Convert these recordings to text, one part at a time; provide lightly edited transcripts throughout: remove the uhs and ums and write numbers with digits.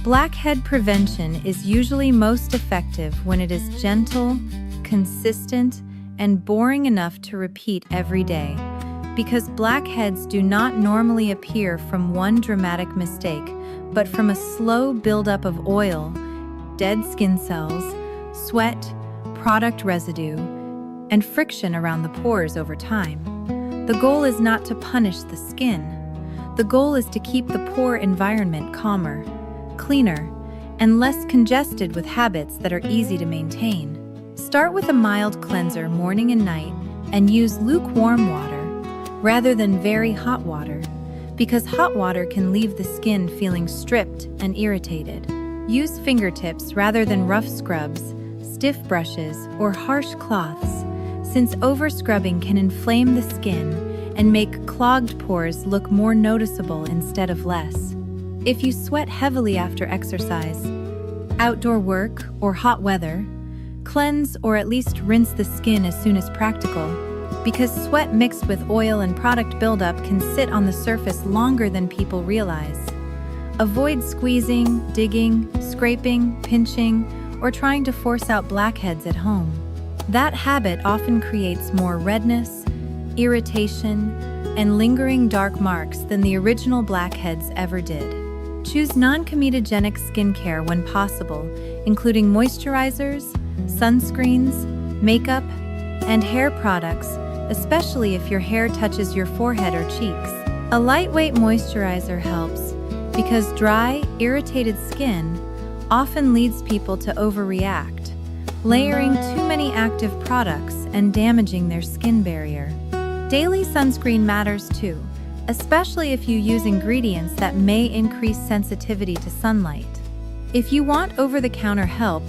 Blackhead prevention is usually most effective when it is gentle, consistent, and boring enough to repeat every day, because blackheads do not normally appear from one dramatic mistake, but from a slow buildup of oil, dead skin cells, sweat, product residue, and friction around the pores over time. The goal is not to punish the skin. The goal is to keep the pore environment calmer, cleaner, and less congested with habits that are easy to maintain. Start with a mild cleanser morning and night, and use lukewarm water rather than very hot water, because hot water can leave the skin feeling stripped and irritated. Use fingertips rather than rough scrubs, stiff brushes, or harsh cloths, since over-scrubbing can inflame the skin and make clogged pores look more noticeable instead of less. If you sweat heavily after exercise, outdoor work, or hot weather, cleanse or at least rinse the skin as soon as practical, because sweat mixed with oil and product buildup can sit on the surface longer than people realize. Avoid squeezing, digging, scraping, pinching, or trying to force out blackheads at home. That habit often creates more redness, irritation, and lingering dark marks than the original blackheads ever did. Choose non-comedogenic skincare when possible, including moisturizers, sunscreens, makeup, and hair products, especially if your hair touches your forehead or cheeks. A lightweight moisturizer helps because dry, irritated skin often leads people to overreact, layering too many active products and damaging their skin barrier. Daily sunscreen matters too, especially if you use ingredients that may increase sensitivity to sunlight. If you want over-the-counter help,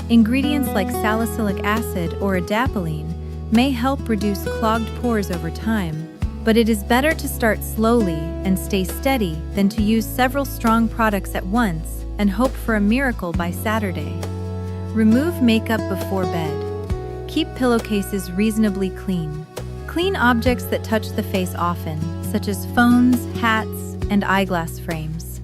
ingredients like salicylic acid or adapalene may help reduce clogged pores over time, but it is better to start slowly and stay steady than to use several strong products at once and hope for a miracle by Saturday. Remove makeup before bed. Keep pillowcases reasonably clean. Clean objects that touch the face often, such as phones, hats, and eyeglass frames.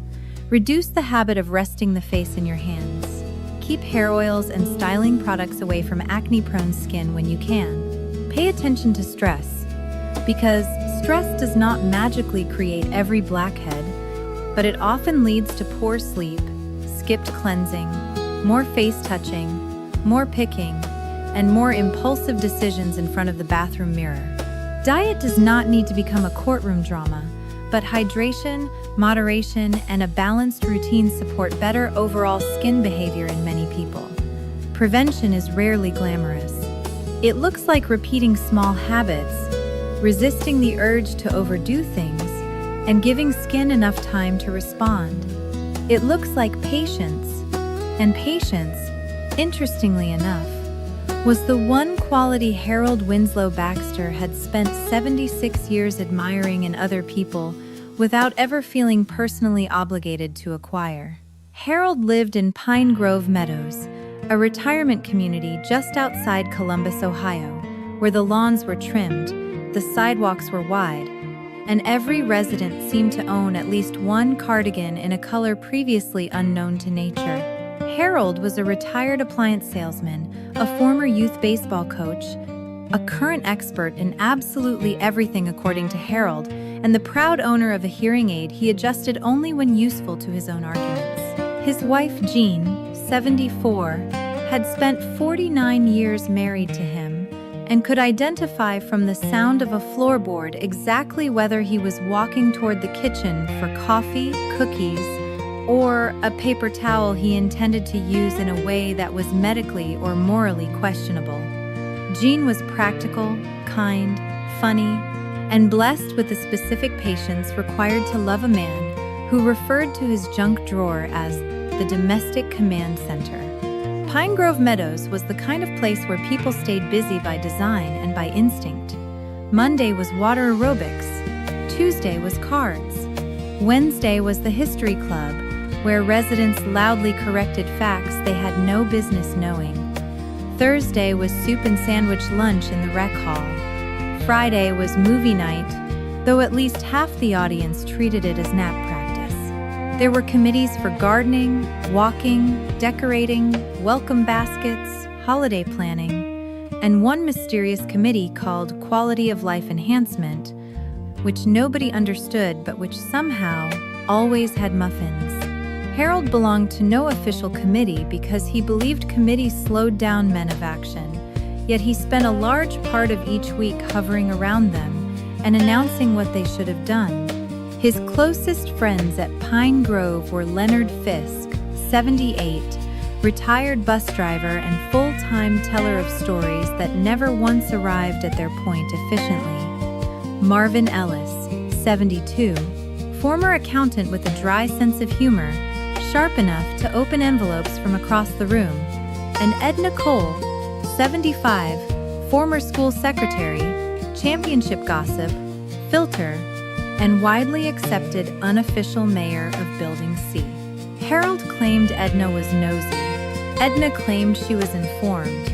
Reduce the habit of resting the face in your hands. Keep hair oils and styling products away from acne-prone skin when you can. Pay attention to stress, because stress does not magically create every blackhead, but it often leads to poor sleep, skipped cleansing, more face touching, more picking, and more impulsive decisions in front of the bathroom mirror. Diet does not need to become a courtroom drama, but hydration, moderation, and a balanced routine support better overall skin behavior in many people. Prevention is rarely glamorous. It looks like repeating small habits, resisting the urge to overdo things, and giving skin enough time to respond. It looks like patience, and patience, interestingly enough, was the one quality Harold Winslow Baxter had spent 76 years admiring in other people without ever feeling personally obligated to acquire. Harold lived in Pine Grove Meadows, a retirement community just outside Columbus, Ohio, where the lawns were trimmed, the sidewalks were wide, and every resident seemed to own at least one cardigan in a color previously unknown to nature. Harold was a retired appliance salesman, a former youth baseball coach, a current expert in absolutely everything according to Harold, and the proud owner of a hearing aid he adjusted only when useful to his own arguments. His wife, Jean, 74, had spent 49 years married to him and could identify from the sound of a floorboard exactly whether he was walking toward the kitchen for coffee, cookies, or a paper towel he intended to use in a way that was medically or morally questionable. Jean was practical, kind, funny, and blessed with the specific patience required to love a man who referred to his junk drawer as the domestic command center. Pine Grove Meadows was the kind of place where people stayed busy by design and by instinct. Monday was water aerobics. Tuesday was cards. Wednesday was the history club, where residents loudly corrected facts they had no business knowing. Thursday was soup and sandwich lunch in the rec hall. Friday was movie night, though at least half the audience treated it as nap practice. There were committees for gardening, walking, decorating, welcome baskets, holiday planning, and one mysterious committee called Quality of Life Enhancement, which nobody understood but which somehow always had muffins. Harold belonged to no official committee because he believed committees slowed down men of action, yet he spent a large part of each week hovering around them and announcing what they should have done. His closest friends at Pine Grove were Leonard Fisk, 78, retired bus driver and full-time teller of stories that never once arrived at their point efficiently; Marvin Ellis, 72, former accountant with a dry sense of humor, sharp enough to open envelopes from across the room; and Edna Cole, 75, former school secretary, championship gossip, filter, and widely accepted unofficial mayor of Building C. Harold claimed Edna was nosy. Edna claimed she was informed.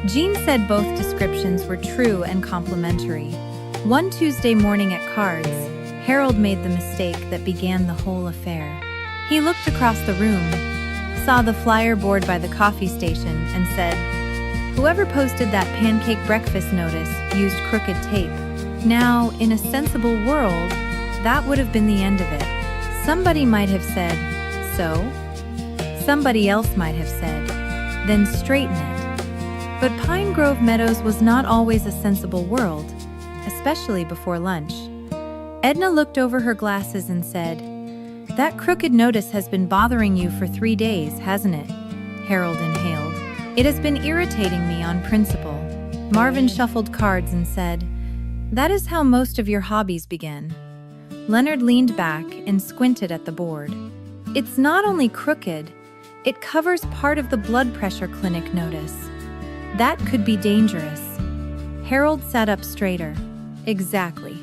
Jean said both descriptions were true and complimentary. One Tuesday morning at cards, Harold made the mistake that began the whole affair. He looked across the room, saw the flyer board by the coffee station, and said, "Whoever posted that pancake breakfast notice used crooked tape." Now, in a sensible world, that would have been the end of it. Somebody might have said, "So?" Somebody else might have said, "Then straighten it." But Pine Grove Meadows was not always a sensible world, especially before lunch. Edna looked over her glasses and said, "That crooked notice has been bothering you for 3 days, hasn't it?" Harold inhaled. "It has been irritating me on principle." Marvin shuffled cards and said, "That is how most of your hobbies begin." Leonard leaned back and squinted at the board. "It's not only crooked, it covers part of the blood pressure clinic notice. That could be dangerous." Harold sat up straighter. "Exactly."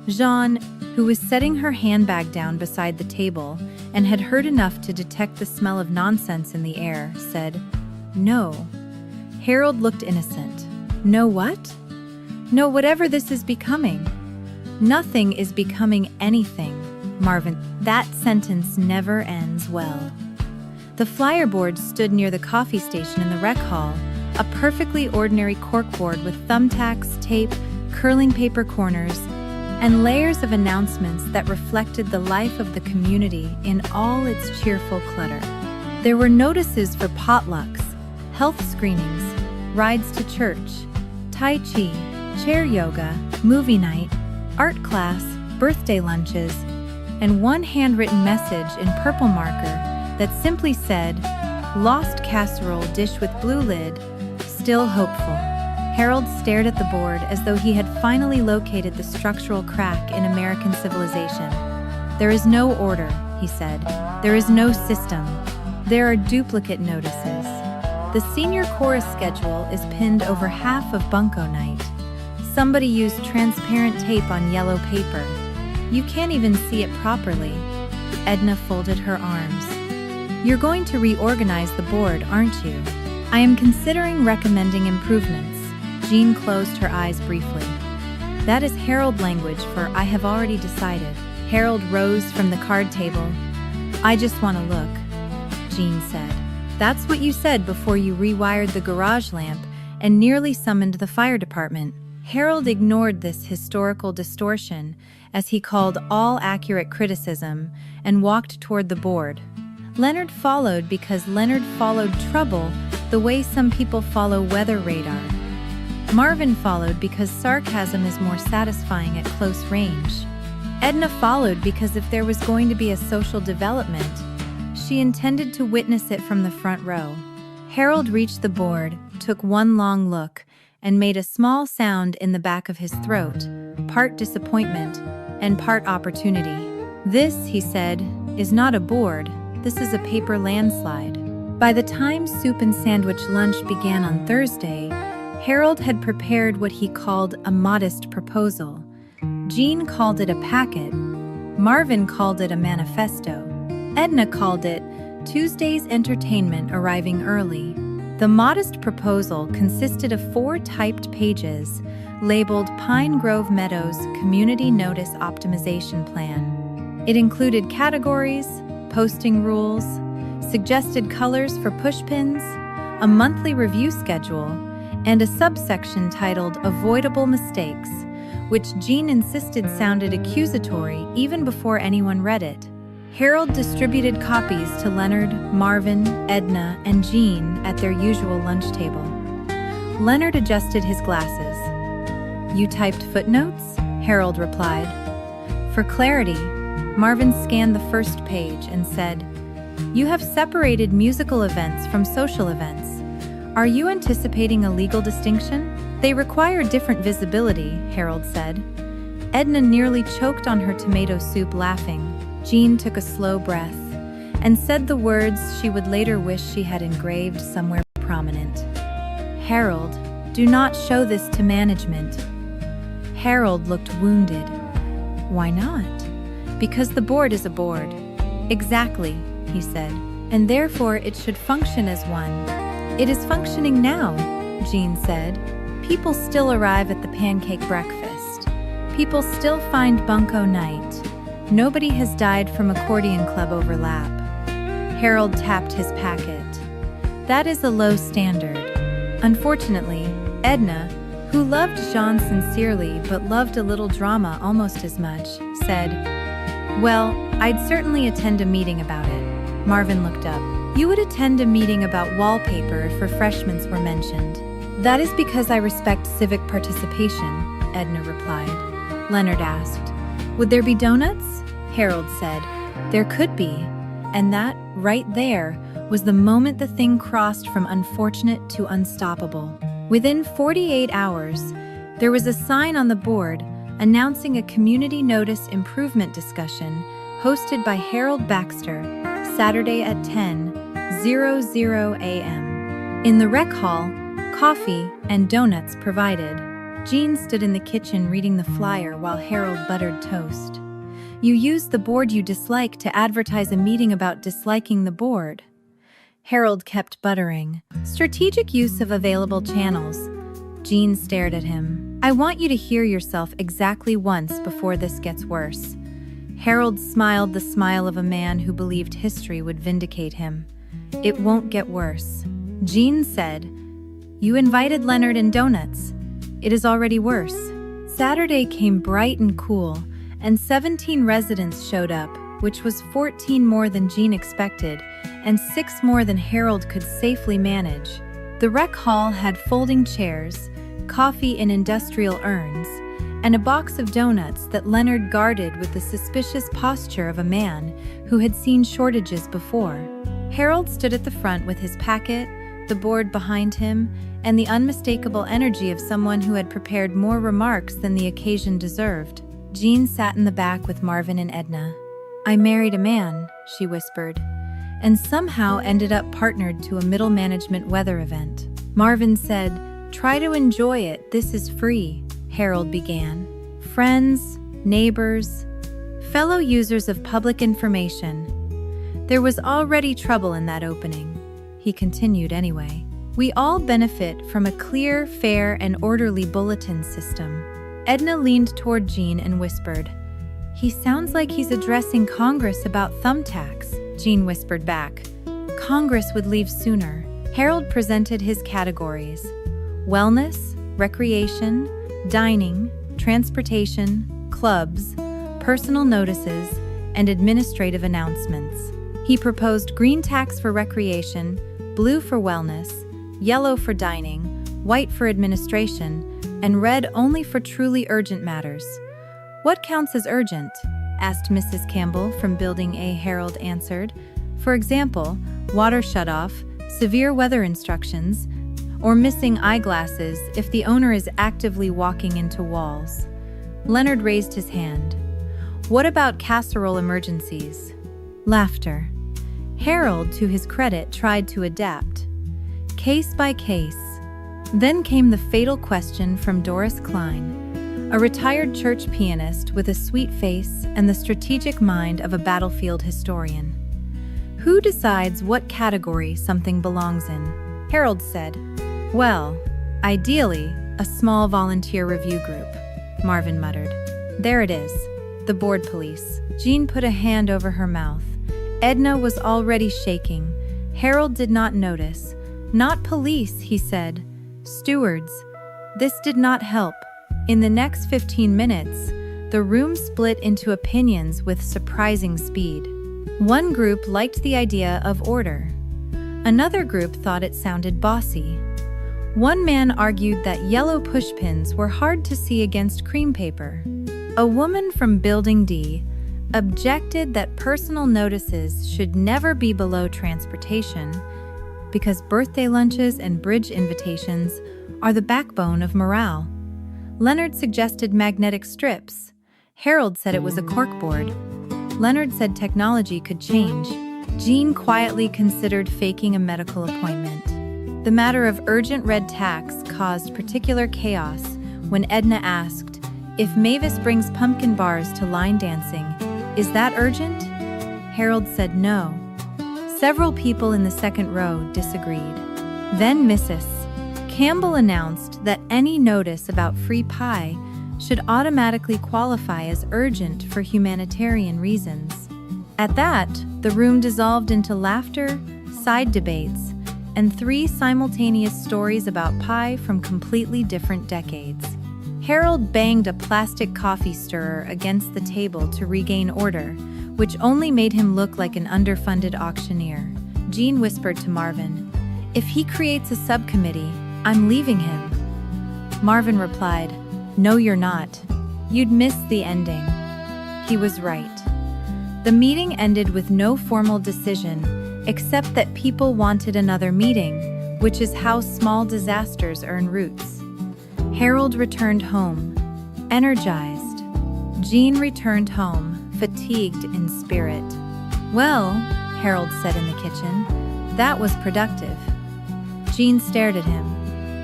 Jean, who was setting her handbag down beside the table and had heard enough to detect the smell of nonsense in the air, said, "No." Harold looked innocent. "No what?" "No, whatever this is becoming." "Nothing is becoming anything, Marvin." That sentence never ends well. The flyer board stood near the coffee station in the rec hall, a perfectly ordinary corkboard with thumbtacks, tape, curling paper corners, and layers of announcements that reflected the life of the community in all its cheerful clutter. There were notices for potlucks, health screenings, rides to church, Tai Chi, chair yoga, movie night, art class, birthday lunches, and one handwritten message in purple marker that simply said, "Lost casserole dish with blue lid, still hopeful." Harold stared at the board as though he had finally located the structural crack in American civilization. "There is no order," he said. "There is no system. There are duplicate notices. The senior chorus schedule is pinned over half of bunco night. Somebody used transparent tape on yellow paper. You can't even see it properly." Edna folded her arms. "You're going to reorganize the board, aren't you?" "I am considering recommending improvements." Jean closed her eyes briefly. "That is Harold language for 'I have already decided.'" Harold rose from the card table. "I just want to look," Jean said. "That's what you said before you rewired the garage lamp and nearly summoned the fire department." Harold ignored this historical distortion, as he called all accurate criticism, and walked toward the board. Leonard followed because Leonard followed trouble the way some people follow weather radar. Marvin followed because sarcasm is more satisfying at close range. Edna followed because if there was going to be a social development, she intended to witness it from the front row. Harold reached the board, took one long look, and made a small sound in the back of his throat, part disappointment and part opportunity. "This," he said, "is not a board, this is a paper landslide." By the time soup and sandwich lunch began on Thursday, Harold had prepared what he called a modest proposal. Jean called it a packet. Marvin called it a manifesto. Edna called it Tuesday's entertainment arriving early. The modest proposal consisted of 4 typed pages labeled Pine Grove Meadows Community Notice Optimization Plan. It included categories, posting rules, suggested colors for pushpins, a monthly review schedule, and a subsection titled Avoidable Mistakes, which Jean insisted sounded accusatory even before anyone read it. Harold distributed copies to Leonard, Marvin, Edna, and Jean at their usual lunch table. Leonard adjusted his glasses. "You typed footnotes?" Harold replied. For clarity, Marvin scanned the first page and said, "You have separated musical events from social events. Are you anticipating a legal distinction?" "They require different visibility," Harold said. Edna nearly choked on her tomato soup laughing. Jean took a slow breath and said the words she would later wish she had engraved somewhere prominent. "Harold, do not show this to management." Harold looked wounded. "Why not?" "Because the board is a board." "Exactly," he said, "and therefore it should function as one." "It is functioning now," Jean said. "People still arrive at the pancake breakfast. People still find bunko night. Nobody has died from accordion club overlap." Harold tapped his packet. "That is a low standard." Unfortunately, Edna, who loved Jean sincerely but loved a little drama almost as much, said, "Well, I'd certainly attend a meeting about it." Marvin looked up. "You would attend a meeting about wallpaper if refreshments were mentioned." "That is because I respect civic participation," Edna replied. Leonard asked, "Would there be donuts?" Harold said, "There could be." And that, right there, was the moment the thing crossed from unfortunate to unstoppable. Within 48 hours, there was a sign on the board announcing a community notice improvement discussion hosted by Harold Baxter, Saturday at 10:00 a.m. In the rec hall, coffee and donuts provided. Jean stood in the kitchen reading the flyer while Harold buttered toast. "You used the board you dislike to advertise a meeting about disliking the board." Harold kept buttering. "Strategic use of available channels." Jean stared at him. "I want you to hear yourself exactly once before this gets worse." Harold smiled the smile of a man who believed history would vindicate him. "It won't get worse." Jean said, "You invited Leonard and donuts. It is already worse." Saturday came bright and cool, and 17 residents showed up, which was 14 more than Jean expected, and 6 more than Harold could safely manage. The rec hall had folding chairs, coffee in industrial urns, and a box of donuts that Leonard guarded with the suspicious posture of a man who had seen shortages before. Harold stood at the front with his packet, the board behind him, and the unmistakable energy of someone who had prepared more remarks than the occasion deserved. Jean sat in the back with Marvin and Edna. "I married a man," she whispered, "and somehow ended up partnered to a middle management weather event." Marvin said, "Try to enjoy it, this is free," Harold began. "Friends, neighbors, fellow users of public information." There was already trouble in that opening. He continued anyway. "We all benefit from a clear, fair, and orderly bulletin system." Edna leaned toward Jean and whispered, "He sounds like he's addressing Congress about thumbtacks." Jean whispered back, "Congress would leave sooner." Harold presented his categories: wellness, recreation, dining, transportation, clubs, personal notices, and administrative announcements. He proposed green tacks for recreation, blue for wellness, yellow for dining, white for administration, and red only for truly urgent matters. "What counts as urgent?" asked Mrs. Campbell from Building A. Harold answered. "For example, water shutoff, severe weather instructions, or missing eyeglasses if the owner is actively walking into walls." Leonard raised his hand. "What about casserole emergencies?" Laughter. Harold, to his credit, tried to adapt. Case by case. Then came the fatal question from Doris Klein, a retired church pianist with a sweet face and the strategic mind of a battlefield historian. "Who decides what category something belongs in?" Harold said, "Well, ideally, a small volunteer review group," Marvin muttered. "There it is, the board police." Jean put a hand over her mouth. Edna was already shaking. Harold did not notice. "Not police," he said. "Stewards." This did not help. In the next 15 minutes, the room split into opinions with surprising speed. One group liked the idea of order. Another group thought it sounded bossy. One man argued that yellow pushpins were hard to see against cream paper. A woman from Building D objected that personal notices should never be below transportation because birthday lunches and bridge invitations are the backbone of morale. Leonard suggested magnetic strips. Harold said it was a corkboard. Leonard said technology could change. Jean quietly considered faking a medical appointment. The matter of urgent red tacks caused particular chaos when Edna asked, "If Mavis brings pumpkin bars to line dancing, is that urgent?" Harold said no. Several people in the second row disagreed. Then Mrs. Campbell announced that any notice about free pie should automatically qualify as urgent for humanitarian reasons. At that, the room dissolved into laughter, side debates, and 3 simultaneous stories about pie from completely different decades. Harold banged a plastic coffee stirrer against the table to regain order, which only made him look like an underfunded auctioneer. Jean whispered to Marvin, "If he creates a subcommittee, I'm leaving him." Marvin replied, "No, you're not. You'd miss the ending." He was right. The meeting ended with no formal decision, except that people wanted another meeting, which is how small disasters earn roots. Harold returned home, energized. Jean returned home, fatigued in spirit. "Well," Harold said in the kitchen, "that was productive." Jean stared at him.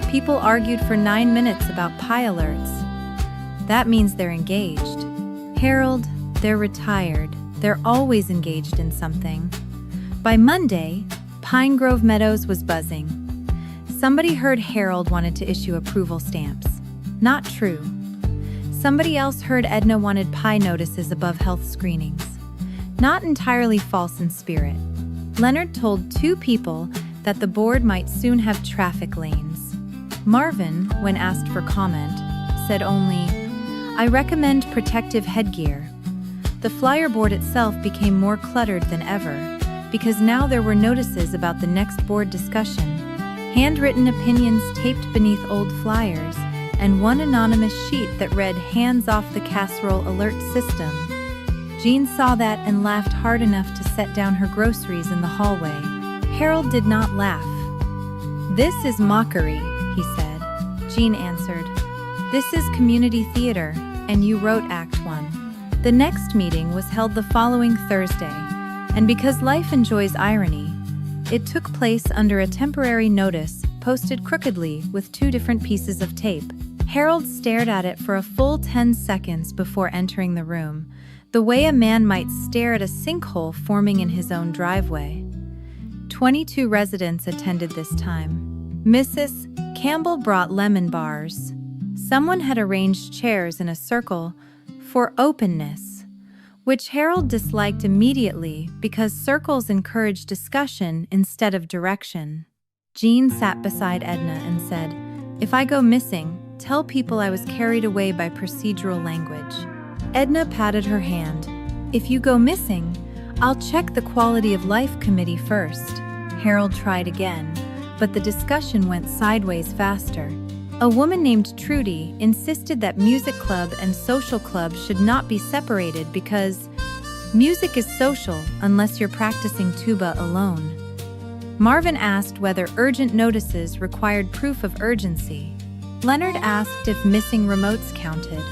"People argued for 9 minutes about pie alerts. That means they're engaged." "Harold, they're retired. They're always engaged in something." By Monday, Pine Grove Meadows was buzzing. Somebody heard Harold wanted to issue approval stamps. Not true. Somebody else heard Edna wanted pie notices above health screenings. Not entirely false in spirit. Leonard told 2 people that the board might soon have traffic lanes. Marvin, when asked for comment, said only, "I recommend protective headgear." The flyer board itself became more cluttered than ever, because now there were notices about the next board discussion, handwritten opinions taped beneath old flyers, and one anonymous sheet that read "Hands off the casserole alert system." Jean saw that and laughed hard enough to set down her groceries in the hallway. Harold did not laugh. "This is mockery," he said. Jean answered, "This is community theater, and you wrote Act 1. The next meeting was held the following Thursday, and because life enjoys irony, it took place under a temporary notice posted crookedly with 2 different pieces of tape. Harold stared at it for a full 10 seconds before entering the room, the way a man might stare at a sinkhole forming in his own driveway. 22 residents attended this time. Mrs. Campbell brought lemon bars. Someone had arranged chairs in a circle for openness, which Harold disliked immediately because circles encourage discussion instead of direction. Jean sat beside Edna and said, "If I go missing, tell people I was carried away by procedural language." Edna patted her hand. "If you go missing, I'll check the Quality of Life Committee first." Harold tried again, but the discussion went sideways faster. A woman named Trudy insisted that music club and social club should not be separated because music is social unless you're practicing tuba alone. Marvin asked whether urgent notices required proof of urgency. Leonard asked if missing remotes counted.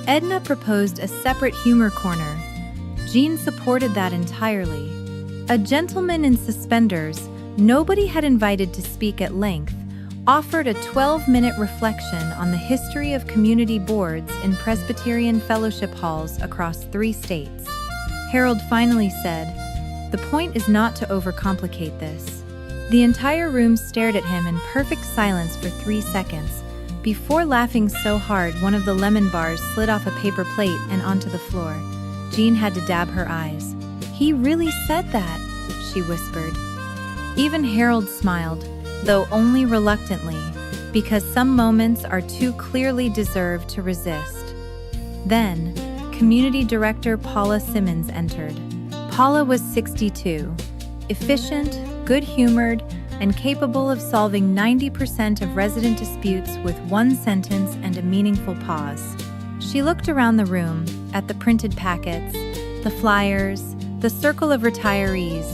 Edna proposed a separate humor corner. Jean supported that entirely. A gentleman in suspenders, nobody had invited to speak at length, offered a 12-minute reflection on the history of community boards in Presbyterian fellowship halls across 3 states. Harold finally said, "The point is not to overcomplicate this." The entire room stared at him in perfect silence for 3 seconds. Before laughing so hard, one of the lemon bars slid off a paper plate and onto the floor. Jean had to dab her eyes. He really said that, she whispered. Even Harold smiled, though only reluctantly, because some moments are too clearly deserved to resist. Then, Community Director Paula Simmons entered. Paula was 62, efficient, good-humored, and capable of solving 90% of resident disputes with one sentence and a meaningful pause. She looked around the room, at the printed packets, the flyers, the circle of retirees,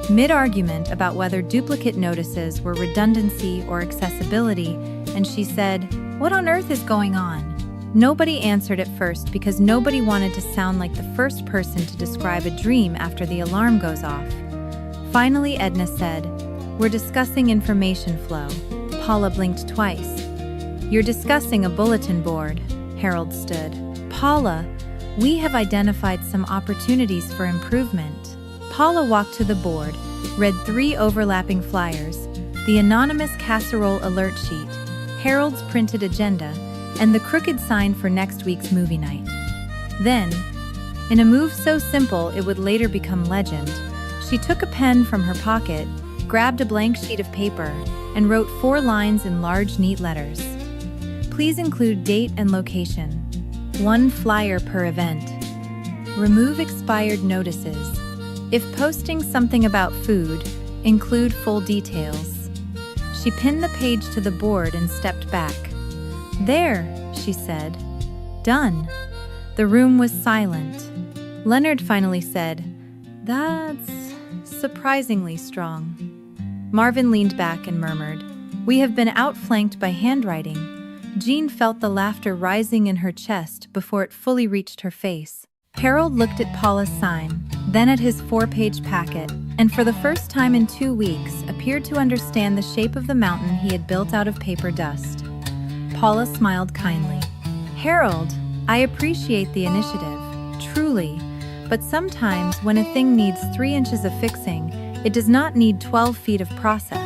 mid-argument about whether duplicate notices were redundancy or accessibility, and she said, "What on earth is going on?" Nobody answered at first because nobody wanted to sound like the first person to describe a dream after the alarm goes off. Finally, Edna said, "We're discussing information flow." Paula blinked twice. "You're discussing a bulletin board," Harold stood. "Paula, we have identified some opportunities for improvement." Paula walked to the board, read 3 overlapping flyers, the anonymous casserole alert sheet, Harold's printed agenda, and the crooked sign for next week's movie night. Then, in a move so simple it would later become legend, she took a pen from her pocket, grabbed a blank sheet of paper, and wrote 4 lines in large, neat letters. "Please include date and location. 1 flyer per event. Remove expired notices. If posting something about food, include full details." She pinned the page to the board and stepped back. "There," she said. "Done." The room was silent. Leonard finally said, "That's surprisingly strong." Marvin leaned back and murmured, "We have been outflanked by handwriting." Jean felt the laughter rising in her chest before it fully reached her face. Harold looked at Paula's sign, then at his 4-page packet, and for the first time in 2 weeks appeared to understand the shape of the mountain he had built out of paper dust. Paula smiled kindly. "Harold, I appreciate the initiative, truly, but sometimes when a thing needs 3 inches of fixing, it does not need 12 feet of process."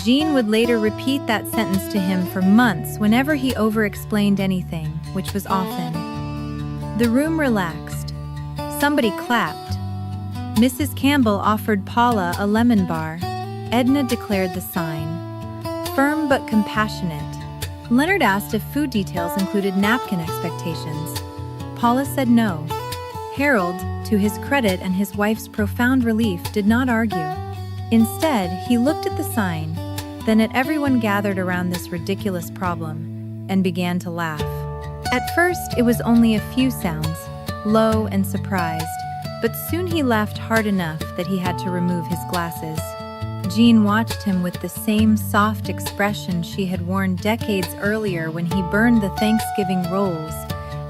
Jean would later repeat that sentence to him for months whenever he over-explained anything, which was often. The room relaxed. Somebody clapped. Mrs. Campbell offered Paula a lemon bar. Edna declared the sign. Firm but compassionate. Leonard asked if food details included napkin expectations. Paula said no. Harold, to his credit and his wife's profound relief, did not argue. Instead, he looked at the sign, then at everyone gathered around this ridiculous problem, and began to laugh. At first, it was only a few sounds, low and surprised, but soon he laughed hard enough that he had to remove his glasses. Jean watched him with the same soft expression she had worn decades earlier when he burned the Thanksgiving rolls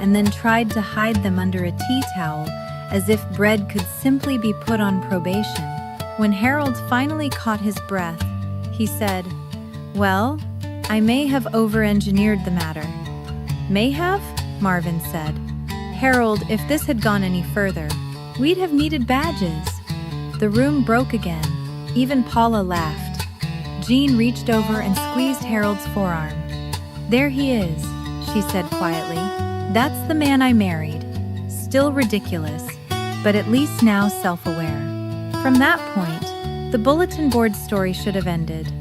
and then tried to hide them under a tea towel as if bread could simply be put on probation. When Harold finally caught his breath, he said, "Well, I may have over-engineered the matter." "May have?" Marvin said. "Harold, if this had gone any further, we'd have needed badges." The room broke again. Even Paula laughed. Jean reached over and squeezed Harold's forearm. "There he is," she said quietly. "That's the man I married. Still ridiculous, but at least now self-aware." From that point, the bulletin board story should have ended.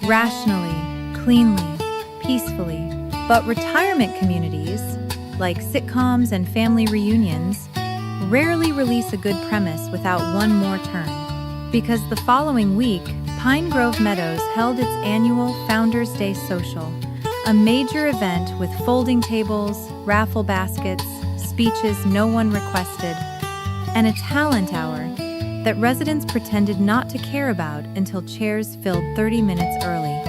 Rationally, cleanly, peacefully. But retirement communities, like sitcoms and family reunions, rarely release a good premise without one more turn. Because the following week, Pine Grove Meadows held its annual Founders Day Social, a major event with folding tables, raffle baskets, speeches no one requested, and a talent hour that residents pretended not to care about until chairs filled 30 minutes early.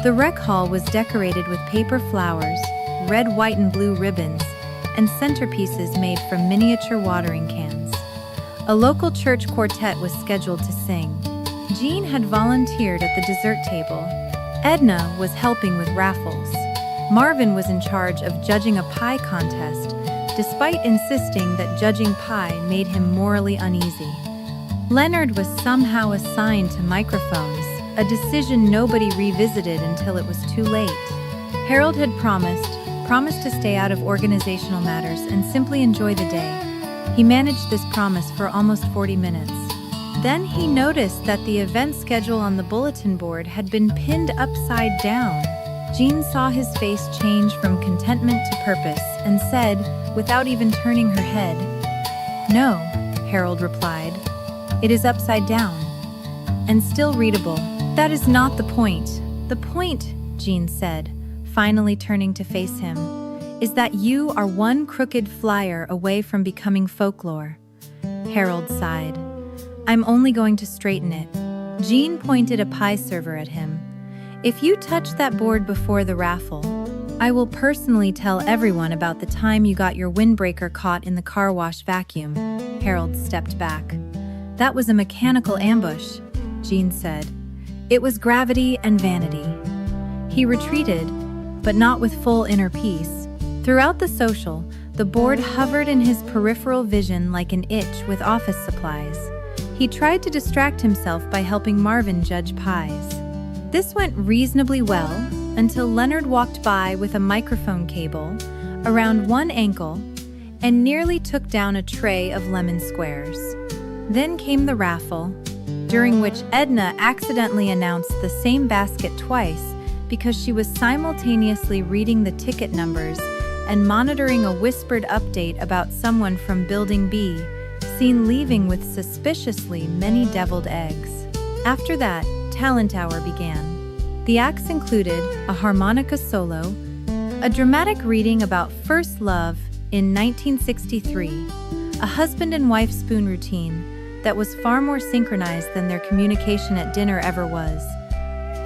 The rec hall was decorated with paper flowers, red, white, and blue ribbons, and centerpieces made from miniature watering cans. A local church quartet was scheduled to sing. Jean had volunteered at the dessert table. Edna was helping with raffles. Marvin was in charge of judging a pie contest, despite insisting that judging pie made him morally uneasy. Leonard was somehow assigned to microphones, a decision nobody revisited until it was too late. Harold had promised to stay out of organizational matters and simply enjoy the day. He managed this promise for almost 40 minutes. Then he noticed that the event schedule on the bulletin board had been pinned upside down. Jean saw his face change from contentment to purpose and said, without even turning her head, "No," Harold replied. "It is upside down. And still readable." "That is not the point. The point," Jean said, finally turning to face him, "is that you are one crooked flyer away from becoming folklore." Harold sighed. "I'm only going to straighten it." Jean pointed a pie server at him. "If you touch that board before the raffle, I will personally tell everyone about the time you got your windbreaker caught in the car wash vacuum." Harold stepped back. "That was a mechanical ambush," Jean said. "It was gravity and vanity." He retreated, but not with full inner peace. Throughout the social, the board hovered in his peripheral vision like an itch with office supplies. He tried to distract himself by helping Marvin judge pies. This went reasonably well until Leonard walked by with a microphone cable around one ankle and nearly took down a tray of lemon squares. Then came the raffle, during which Edna accidentally announced the same basket twice because she was simultaneously reading the ticket numbers and monitoring a whispered update about someone from Building B, seen leaving with suspiciously many deviled eggs. After that, Talent Hour began. The acts included a harmonica solo, a dramatic reading about first love in 1963, a husband and wife spoon routine that was far more synchronized than their communication at dinner ever was,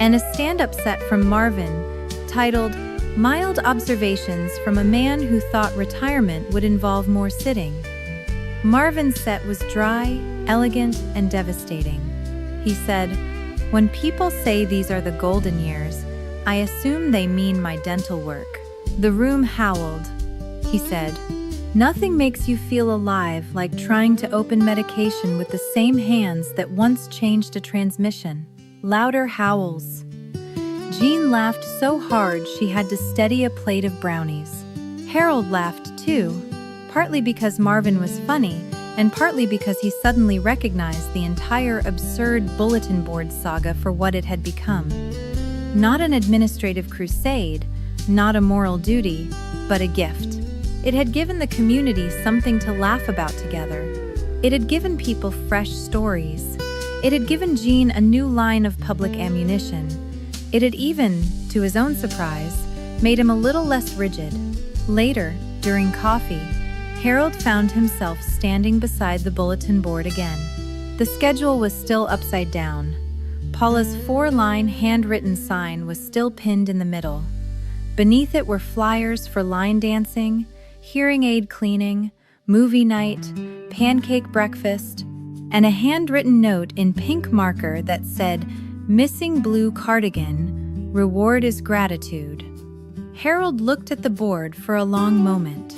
and a stand-up set from Marvin titled "Mild Observations from a Man Who Thought Retirement Would Involve More Sitting." Marvin's set was dry, elegant, and devastating. He said, "When people say these are the golden years, I assume they mean my dental work." The room howled. He said, "Nothing makes you feel alive like trying to open medication with the same hands that once changed a transmission." Louder howls. Jean laughed so hard she had to steady a plate of brownies. Harold laughed too, partly because Marvin was funny, and partly because he suddenly recognized the entire absurd bulletin board saga for what it had become. Not an administrative crusade, not a moral duty, but a gift. It had given the community something to laugh about together. It had given people fresh stories. It had given Jean a new line of public ammunition. It had even, to his own surprise, made him a little less rigid. Later, during coffee, Harold found himself standing beside the bulletin board again. The schedule was still upside down. Paula's 4-line handwritten sign was still pinned in the middle. Beneath it were flyers for line dancing, hearing aid cleaning, movie night, pancake breakfast, and a handwritten note in pink marker that said, "Missing blue cardigan, reward is gratitude." Harold looked at the board for a long moment.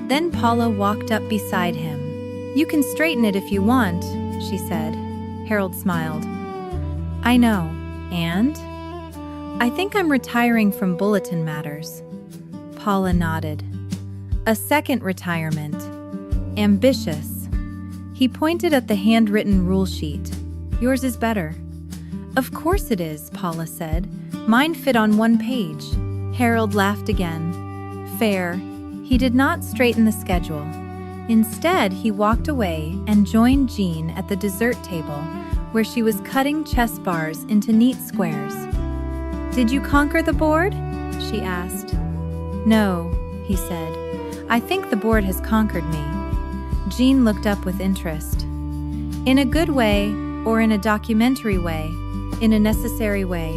Then Paula walked up beside him. "You can straighten it if you want," she said. Harold smiled. "I know, and? I think I'm retiring from bulletin matters." Paula nodded. "A second retirement. Ambitious." He pointed at the handwritten rule sheet. "Yours is better." "Of course it is," Paula said. "Mine fit on one page." Harold laughed again. "Fair." He did not straighten the schedule. Instead, he walked away and joined Jean at the dessert table, where she was cutting chess bars into neat squares. "Did you conquer the board?" she asked. "No," he said. "I think the board has conquered me." Jean looked up with interest. "In a good way, or in a documentary way? In a necessary way?"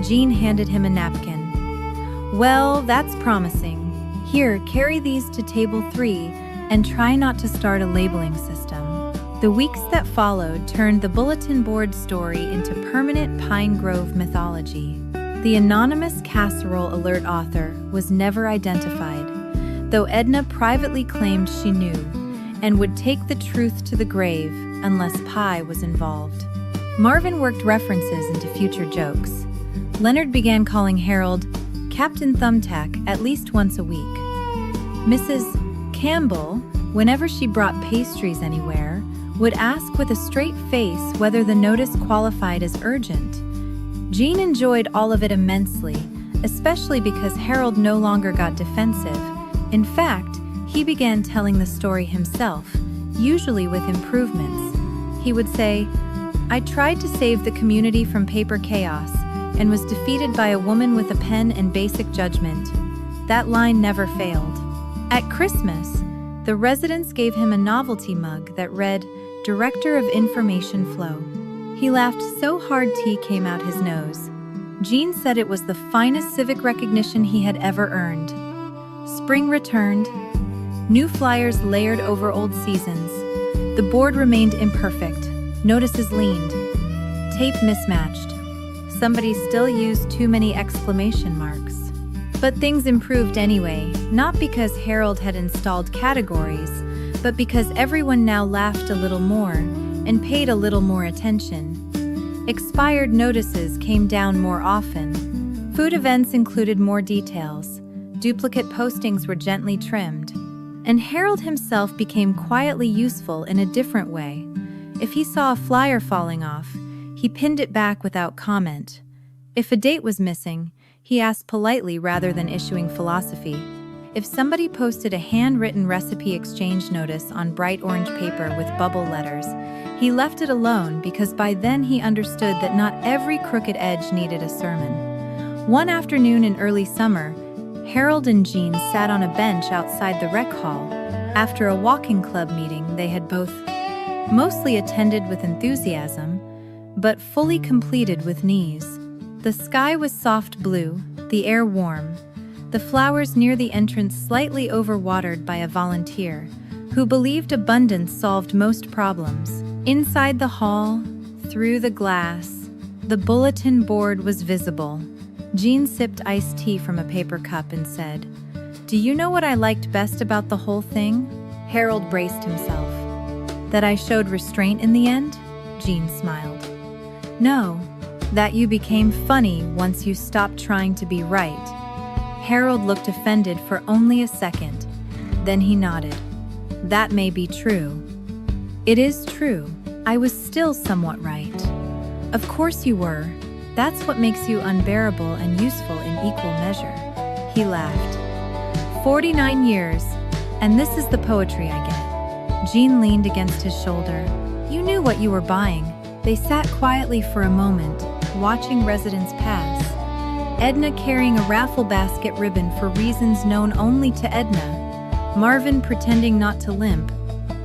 Jean handed him a napkin. "Well, that's promising. Here, carry these to table 3 and try not to start a labeling system." The weeks that followed turned the bulletin board story into permanent Pine Grove mythology. The anonymous casserole alert author was never identified, though Edna privately claimed she knew and would take the truth to the grave unless pie was involved. Marvin worked references into future jokes. Leonard began calling Harold Captain Thumbtack at least once a week. Mrs. Campbell whenever she brought pastries anywhere, would ask with a straight face whether the notice qualified as urgent. Jean enjoyed all of it immensely, especially because Harold no longer got defensive. In fact, he began telling the story himself, usually with improvements. He would say, "I tried to save the community from paper chaos and was defeated by a woman with a pen and basic judgment." That line never failed. At Christmas, the residents gave him a novelty mug that read, "Director of Information Flow." He laughed so hard tea came out his nose. Jean said it was the finest civic recognition he had ever earned. Spring returned. New flyers layered over old seasons. The board remained imperfect. Notices leaned. Tape mismatched. Somebody still used too many exclamation marks. But things improved anyway, not because Harold had installed categories, but because everyone now laughed a little more and paid a little more attention. Expired notices came down more often. Food events included more details. Duplicate postings were gently trimmed. And Harold himself became quietly useful in a different way. If he saw a flyer falling off, he pinned it back without comment. If a date was missing, he asked politely rather than issuing philosophy. If somebody posted a handwritten recipe exchange notice on bright orange paper with bubble letters, he left it alone because by then he understood that not every crooked edge needed a sermon. One afternoon in early summer, Harold and Jean sat on a bench outside the rec hall. After a walking club meeting they had both mostly attended with enthusiasm, but fully completed with knees. The sky was soft blue, the air warm, the flowers near the entrance slightly overwatered by a volunteer who believed abundance solved most problems. Inside the hall, through the glass, the bulletin board was visible. Jean sipped iced tea from a paper cup and said, "Do you know what I liked best about the whole thing?" Harold braced himself. "That I showed restraint in the end?" Jean smiled. "No, that you became funny once you stopped trying to be right." Harold looked offended for only a second. Then he nodded. "That may be true." "It is true. I was still somewhat right." "Of course you were. That's what makes you unbearable and useful in equal measure." He laughed. 49 years, and this is the poetry I get." Jean leaned against his shoulder. "You knew what you were buying." They sat quietly for a moment, watching residents pass. Edna carrying a raffle basket ribbon for reasons known only to Edna. Marvin pretending not to limp.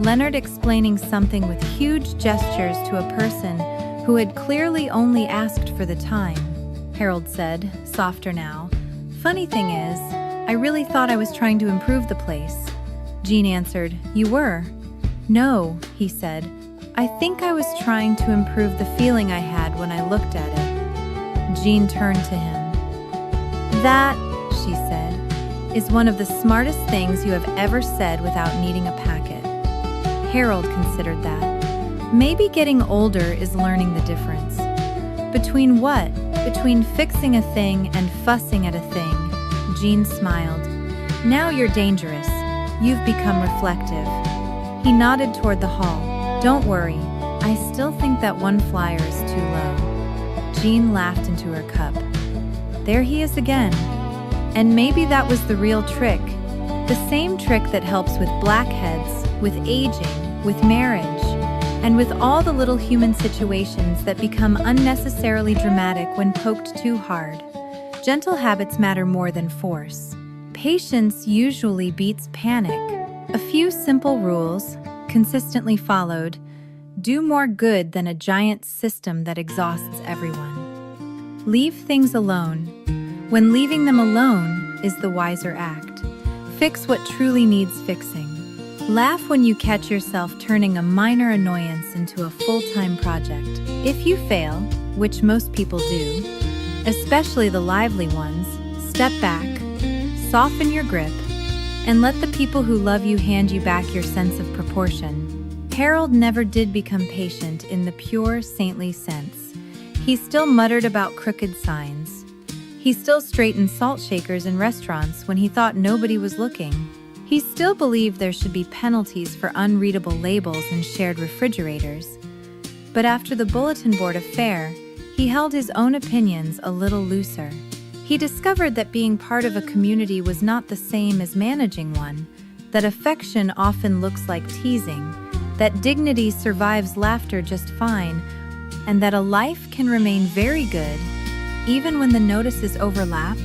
Leonard explaining something with huge gestures to a person who had clearly only asked for the time. Harold said, softer now, "Funny thing is, I really thought I was trying to improve the place." Jean answered, "You were?" "No," he said. "I think I was trying to improve the feeling I had when I looked at it." Jean turned to him. "That," she said, "is one of the smartest things you have ever said without needing a packet." Harold considered that. Maybe getting older is learning the difference. Between what? Between fixing a thing and fussing at a thing. Jean smiled. "Now you're dangerous. You've become reflective." He nodded toward the hall. "Don't worry, I still think that one flyer is too low." Jean laughed into her cup. There he is again. And maybe that was the real trick. The same trick that helps with blackheads, with aging, with marriage, and with all the little human situations that become unnecessarily dramatic when poked too hard. Gentle habits matter more than force. Patience usually beats panic. A few simple rules, consistently followed, do more good than a giant system that exhausts everyone. Leave things alone. When leaving them alone is the wiser act. Fix what truly needs fixing. Laugh when you catch yourself turning a minor annoyance into a full-time project. If you fail, which most people do, especially the lively ones, step back, soften your grip, and let the people who love you hand you back your sense of proportion. Harold never did become patient in the pure, saintly sense. He still muttered about crooked signs. He still straightened salt shakers in restaurants when he thought nobody was looking. He still believed there should be penalties for unreadable labels in shared refrigerators. But after the bulletin board affair, he held his own opinions a little looser. He discovered that being part of a community was not the same as managing one, that affection often looks like teasing, that dignity survives laughter just fine, and that a life can remain very good even when the notices overlap,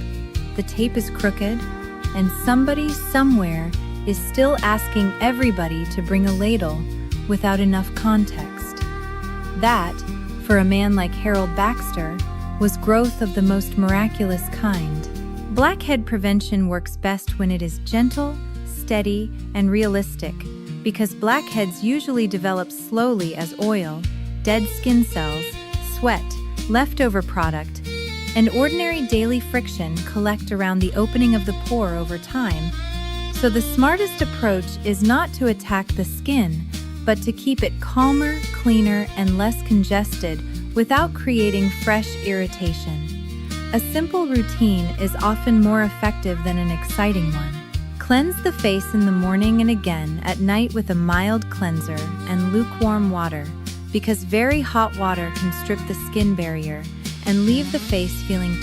the tape is crooked, and somebody somewhere is still asking everybody to bring a ladle without enough context. That, for a man like Harold Baxter, was growth of the most miraculous kind. Blackhead prevention works best when it is gentle, steady, and realistic, because blackheads usually develop slowly as oil, dead skin cells, sweat, leftover product, and ordinary daily friction collect around the opening of the pore over time. So the smartest approach is not to attack the skin, but to keep it calmer, cleaner, and less congested without creating fresh irritation. A simple routine is often more effective than an exciting one. Cleanse the face in the morning and again at night with a mild cleanser and lukewarm water, because very hot water can strip the skin barrier and leave the face feeling